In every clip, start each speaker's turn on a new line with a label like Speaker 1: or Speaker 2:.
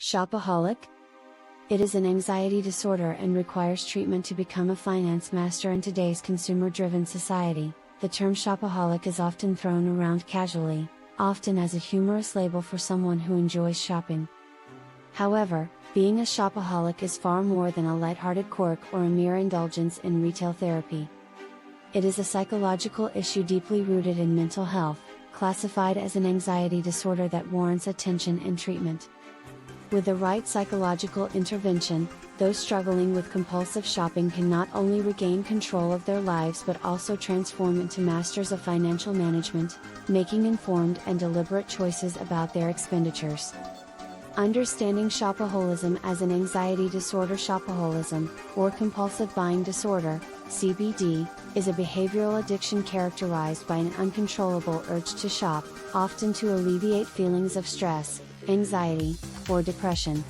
Speaker 1: Shopaholic? It is an anxiety disorder and requires treatment to become a finance master in today's consumer-driven society. The term shopaholic is often thrown around casually, often as a humorous label for someone who enjoys shopping. However, being a shopaholic is far more than a lighthearted quirk or a mere indulgence in retail therapy. It is a psychological issue deeply rooted in mental health, classified as an anxiety disorder that warrants attention and treatment. With the right psychological intervention, those struggling with compulsive shopping can not only regain control of their lives but also transform into masters of financial management, making informed and deliberate choices about their expenditures. Understanding Shopaholism as an anxiety disorder. Shopaholism, or compulsive buying disorder, CBD, is a behavioral addiction characterized by an uncontrollable urge to shop, often to alleviate feelings of stress, anxiety, or depression.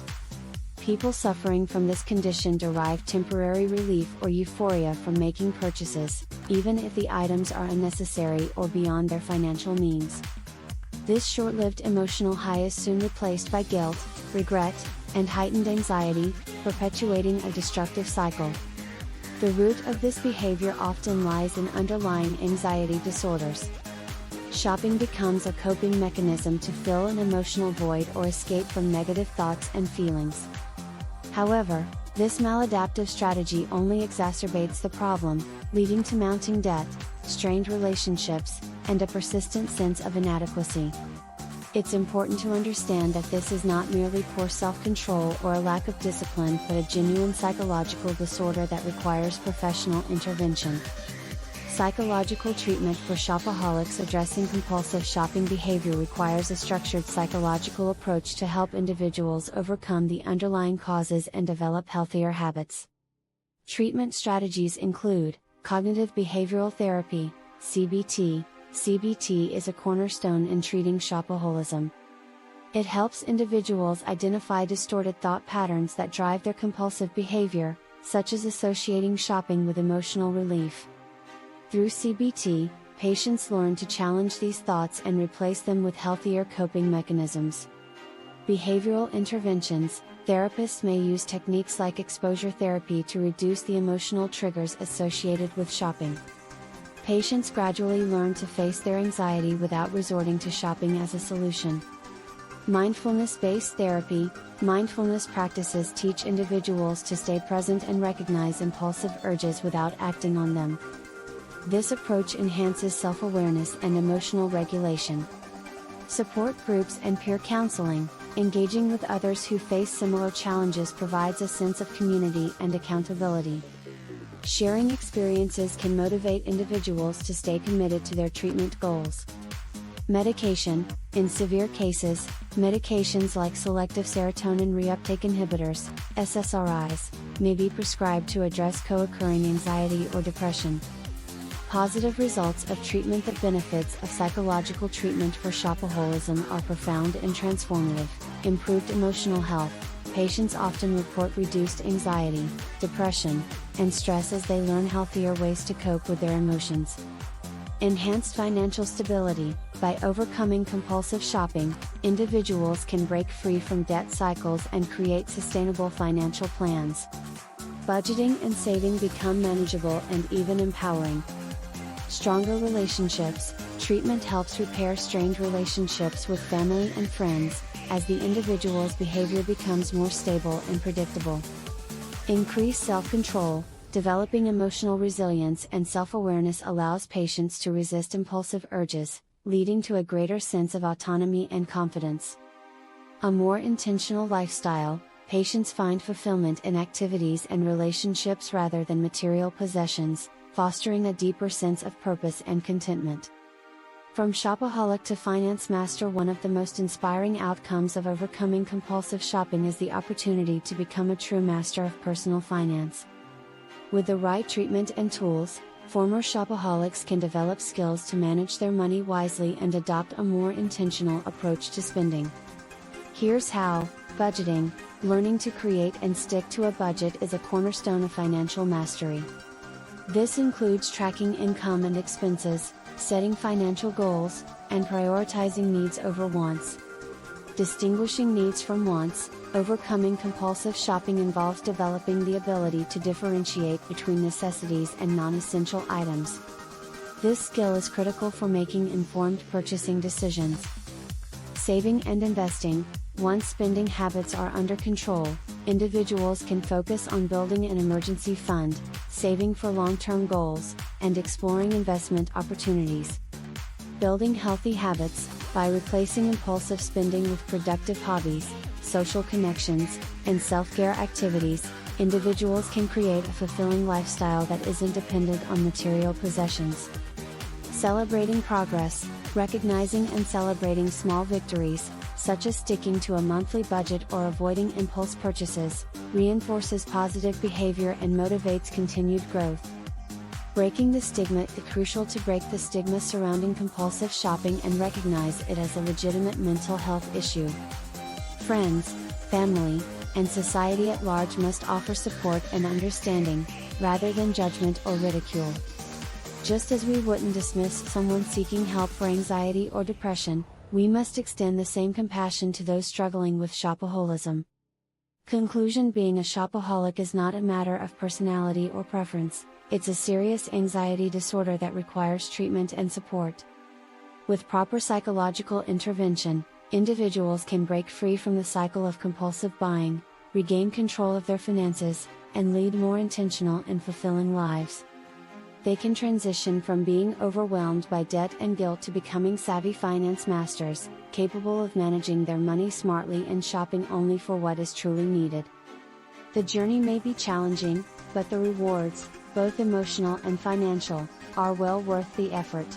Speaker 1: People suffering from this condition derive temporary relief or euphoria from making purchases, even if the items are unnecessary or beyond their financial means. This short-lived emotional high is soon replaced by guilt, regret, and heightened anxiety, perpetuating a destructive cycle. The root of this behavior often lies in underlying anxiety disorders. Shopping becomes a coping mechanism to fill an emotional void or escape from negative thoughts and feelings. However, this maladaptive strategy only exacerbates the problem, leading to mounting debt, strained relationships, and a persistent sense of inadequacy. It's important to understand that this is not merely poor self-control or a lack of discipline but a genuine psychological disorder that requires professional intervention. Psychological treatment for shopaholics. Addressing compulsive shopping behavior requires a structured psychological approach to help individuals overcome the underlying causes and develop healthier habits. Treatment strategies include cognitive behavioral therapy, CBT. CBT is a cornerstone in treating shopaholism. It helps individuals identify distorted thought patterns that drive their compulsive behavior, such as associating shopping with emotional relief. Through CBT, patients learn to challenge these thoughts and replace them with healthier coping mechanisms. Behavioral interventions. Therapists may use techniques like exposure therapy to reduce the emotional triggers associated with shopping. Patients gradually learn to face their anxiety without resorting to shopping as a solution. Mindfulness-based therapy. Mindfulness practices teach individuals to stay present and recognize impulsive urges without acting on them. This approach enhances self-awareness and emotional regulation. Support groups and peer counseling. Engaging with others who face similar challenges provides a sense of community and accountability. Sharing experiences can motivate individuals to stay committed to their treatment goals. Medication. In severe cases, medications like selective serotonin reuptake inhibitors, SSRIs, may be prescribed to address co-occurring anxiety or depression. Positive results of treatment. The benefits of psychological treatment for shopaholism are profound and transformative. Improved emotional health. Patients often report reduced anxiety, depression, and stress as they learn healthier ways to cope with their emotions. Enhanced financial stability. By overcoming compulsive shopping, individuals can break free from debt cycles and create sustainable financial plans. Budgeting and saving become manageable and even empowering. Stronger relationships. Treatment helps repair strained relationships with family and friends, as the individual's behavior becomes more stable and predictable. Increased self-control. Developing emotional resilience and self-awareness allows patients to resist impulsive urges, leading to a greater sense of autonomy and confidence. A more intentional lifestyle. Patients find fulfillment in activities and relationships rather than material possessions, fostering a deeper sense of purpose and contentment. From shopaholic to finance master. One of the most inspiring outcomes of overcoming compulsive shopping is the opportunity to become a true master of personal finance. With the right treatment and tools, former shopaholics can develop skills to manage their money wisely and adopt a more intentional approach to spending. Here's how. Budgeting. Learning to create and stick to a budget is a cornerstone of financial mastery. This includes tracking income and expenses, setting financial goals, and prioritizing needs over wants. Distinguishing needs from wants. Overcoming compulsive shopping involves developing the ability to differentiate between necessities and non-essential items. This skill is critical for making informed purchasing decisions. Saving and investing. Once spending habits are under control, individuals can focus on building an emergency fund, saving for long-term goals, and exploring investment opportunities. Building healthy habits. By replacing impulsive spending with productive hobbies, social connections, and self-care activities, individuals can create a fulfilling lifestyle that isn't dependent on material possessions. Celebrating progress. Recognizing and celebrating small victories, such as sticking to a monthly budget or avoiding impulse purchases, reinforces positive behavior and motivates continued growth. Breaking the stigma. It's crucial to break the stigma surrounding compulsive shopping and recognize it as a legitimate mental health issue. Friends, family, and society at large must offer support and understanding, rather than judgment or ridicule. Just as we wouldn't dismiss someone seeking help for anxiety or depression, we must extend the same compassion to those struggling with shopaholism. Conclusion. Being a shopaholic is not a matter of personality or preference, it's a serious anxiety disorder that requires treatment and support. With proper psychological intervention, individuals can break free from the cycle of compulsive buying, regain control of their finances, and lead more intentional and fulfilling lives. They can transition from being overwhelmed by debt and guilt to becoming savvy finance masters, capable of managing their money smartly and shopping only for what is truly needed. The journey may be challenging, but the rewards, both emotional and financial, are well worth the effort.